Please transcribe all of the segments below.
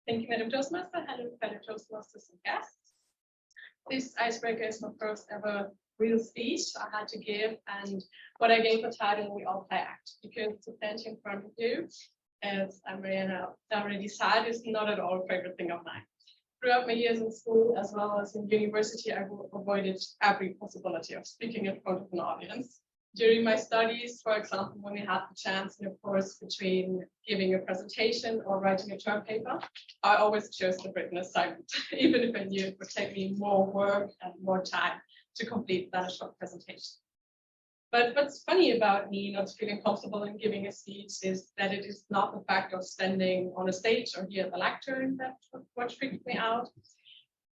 Thank you, Madam Toastmaster. Hello, fellow Toastmasters and guests. This icebreaker is my first ever real speech I had to give, and what I gave the title, We All Play Act, because the bench in front of you, as Mariana already said, is not at all a favorite thing of mine. Throughout my years in school, as well as in university, I avoided every possibility of speaking in front of an audience. During my studies, for example, when we had the chance in a course between giving a presentation or writing a term paper, I always chose the written assignment, even if I knew it would take me more work and more time to complete than a short presentation. But what's funny about me not feeling comfortable in giving a speech is that it is not the fact of standing on a stage or here at the lectern that what freaked me out.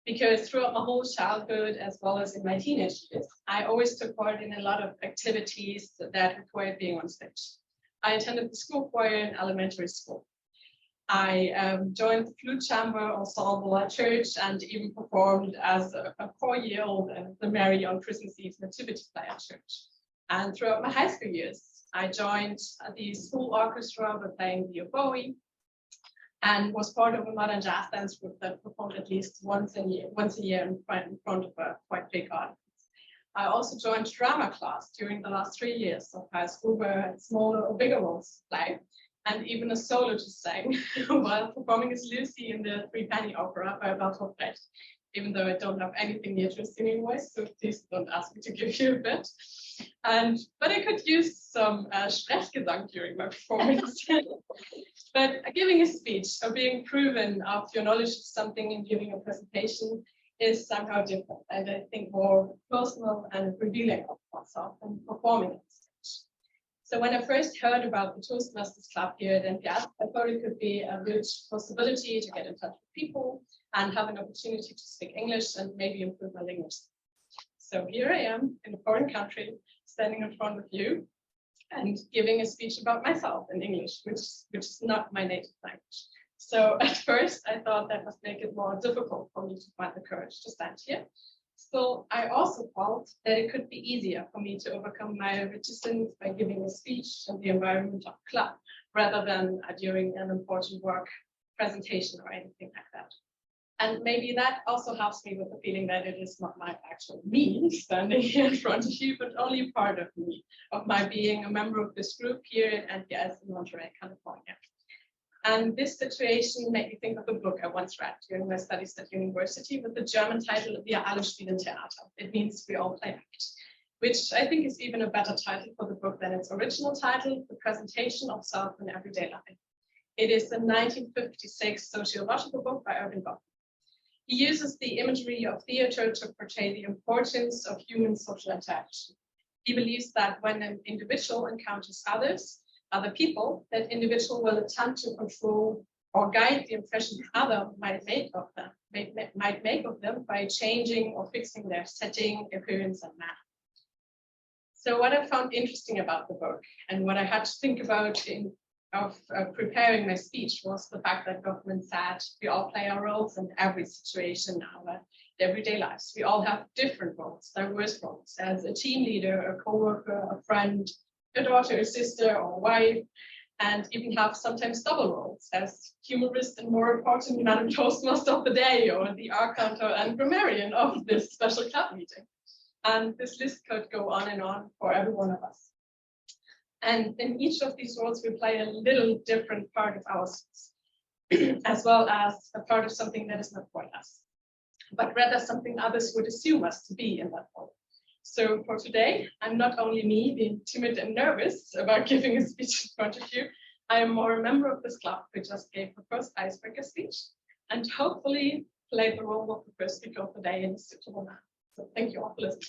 Because throughout my whole childhood, as well as in my teenage years, I always took part in a lot of activities that required being on stage. I attended the school choir in elementary school. I joined the flute chamber ensemble at church and even performed as a 4-year-old at the Mary on Christmas Eve nativity play at church. And throughout my high school years, I joined the school orchestra by playing the oboe, and was part of a modern jazz dance group that performed at least once a year in front of a quite big audience. I also joined drama class during the last 3 years of high school, where I had smaller or bigger roles to play, and even a solo to sing while performing as Lucy in the Three Penny Opera by Bertolt Brecht, even though I don't have anything near to a singing voice, so please don't ask me to give you a bit. But I could use some Sprechgesang during my performance. But giving a speech or being proven of your knowledge of something in giving a presentation is somehow different, and I think more personal and revealing of myself than performing on stage. So when I first heard about the Toastmasters Club here at NPS, I thought it could be a good possibility to get in touch with people and have an opportunity to speak English and maybe improve my language. So here I am in a foreign country, standing in front of you and giving a speech about myself in English, which is not my native language. So at first I thought that must make it more difficult for me to find the courage to stand here. Still, I also felt that it could be easier for me to overcome my reticence by giving a speech in the environment of a club, rather than during an important work presentation or anything like that. And maybe that also helps me with the feeling that it is not my actual me standing here in front of you, but only part of me, of my being a member of this group here at NPS in Monterey, California. And this situation made me think of a book I once read during my studies at university with the German title, Wir alle spielen Theater. It means we all play act, which I think is even a better title for the book than its original title, The Presentation of Self in Everyday Life. It is a 1956 sociological book by Erving Goffman. He uses the imagery of theater to portray the importance of human social interaction. He believes that when an individual encounters other people, that individual will attempt to control or guide the impression other might make of them by changing or fixing their setting, appearance, and manner. So what I found interesting about the book and what I had to think about preparing my speech was the fact that Goffman said we all play our roles in every situation in our everyday lives. We all have different roles, diverse roles, as a team leader, a co-worker, a friend, a daughter, a sister, or a wife, and even have sometimes double roles as humorist and, more important, Madam Toastmaster of the day, or the archangel and grammarian of this special club meeting. And this list could go on and on for every one of us. And in each of these roles, we play a little different part of ourselves, as well as a part of something that is not quite us, but rather something others would assume us to be in that role. So for today, I'm not only me being timid and nervous about giving a speech in front of you, I am more a member of this club who just gave the first icebreaker speech and hopefully played the role of the first speaker of the day in a suitable manner. So thank you all for listening.